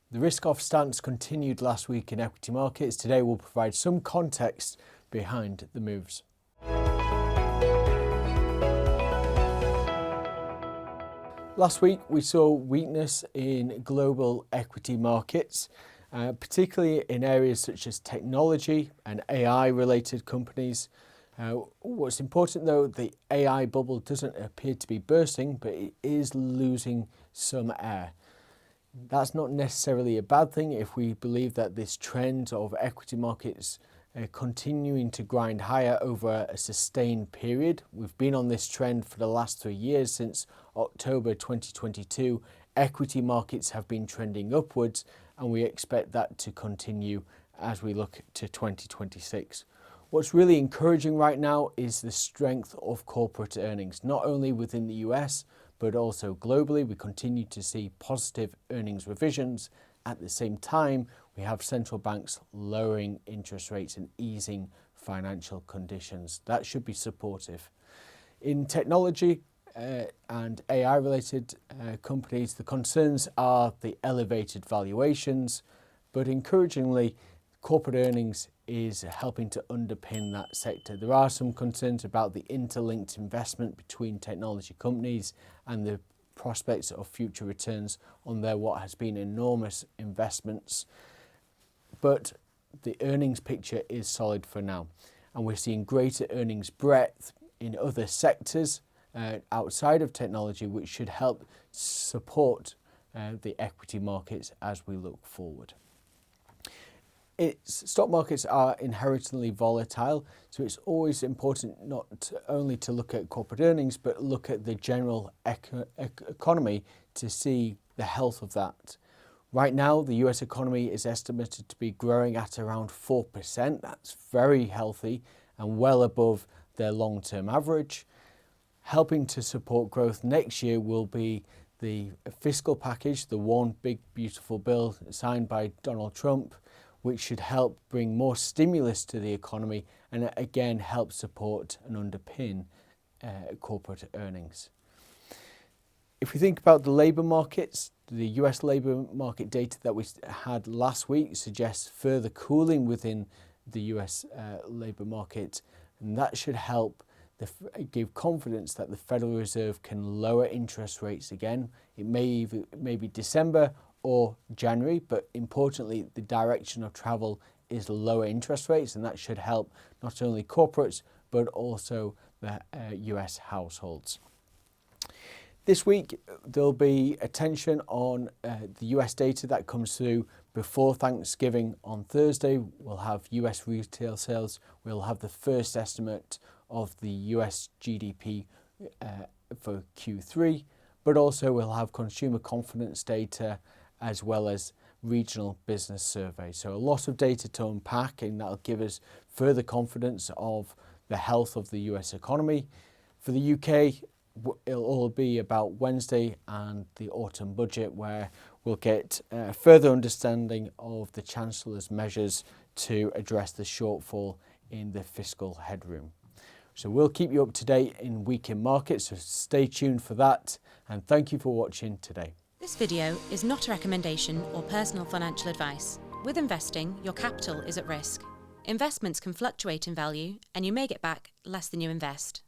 The risk-off stance continued last week in equity markets. Today we'll provide some context behind the moves. Last week we saw weakness in global equity markets, particularly in areas such as technology and AI-related companies. What's important though, the AI bubble doesn't appear to be bursting, but it is losing some air. That's not necessarily a bad thing if we believe that this trend of equity markets continuing to grind higher over a sustained period. We've been on this trend for the last 3 years. Since October 2022, equity markets have been trending upwards, and we expect that to continue as we look to 2026. What's really encouraging right now is the strength of corporate earnings, not only within the US, but also globally. We continue to see positive earnings revisions. At the same time, we have central banks lowering interest rates and easing financial conditions. That should be supportive. In technology and AI-related companies, the concerns are the elevated valuations, but encouragingly, corporate earnings is helping to underpin that sector. There are some concerns about the interlinked investment between technology companies and the prospects of future returns on their what has been enormous investments. But the earnings picture is solid for now. And we're seeing greater earnings breadth in other sectors outside of technology, which should help support the equity markets as we look forward. Stock markets are inherently volatile, so it's always important not only to look at corporate earnings, but look at the general economy to see the health of that. Right now, the US economy is estimated to be growing at around 4%. That's very healthy and well above their long-term average. Helping to support growth next year will be the fiscal package, the one big beautiful bill signed by Donald Trump, which should help bring more stimulus to the economy and again help support and underpin corporate earnings. If we think about the labour markets, the US labour market data that we had last week suggests further cooling within the US labour market, and that should help give confidence that the Federal Reserve can lower interest rates again. It may be December or January, but importantly, the direction of travel is lower interest rates, and that should help not only corporates, but also the US households. This week, there'll be attention on the US data that comes through before Thanksgiving on Thursday. We'll have US retail sales. We'll have the first estimate of the US GDP for Q3, but also we'll have consumer confidence data as well as regional business surveys. So a lot of data to unpack, and that'll give us further confidence of the health of the US economy. For the UK, it'll all be about Wednesday and the autumn budget, where we'll get further understanding of the Chancellor's measures to address the shortfall in the fiscal headroom. So we'll keep you up to date in week in markets, so stay tuned for that, and thank you for watching today. This video is not a recommendation or personal financial advice. With investing, your capital is at risk. Investments can fluctuate in value, and you may get back less than you invest.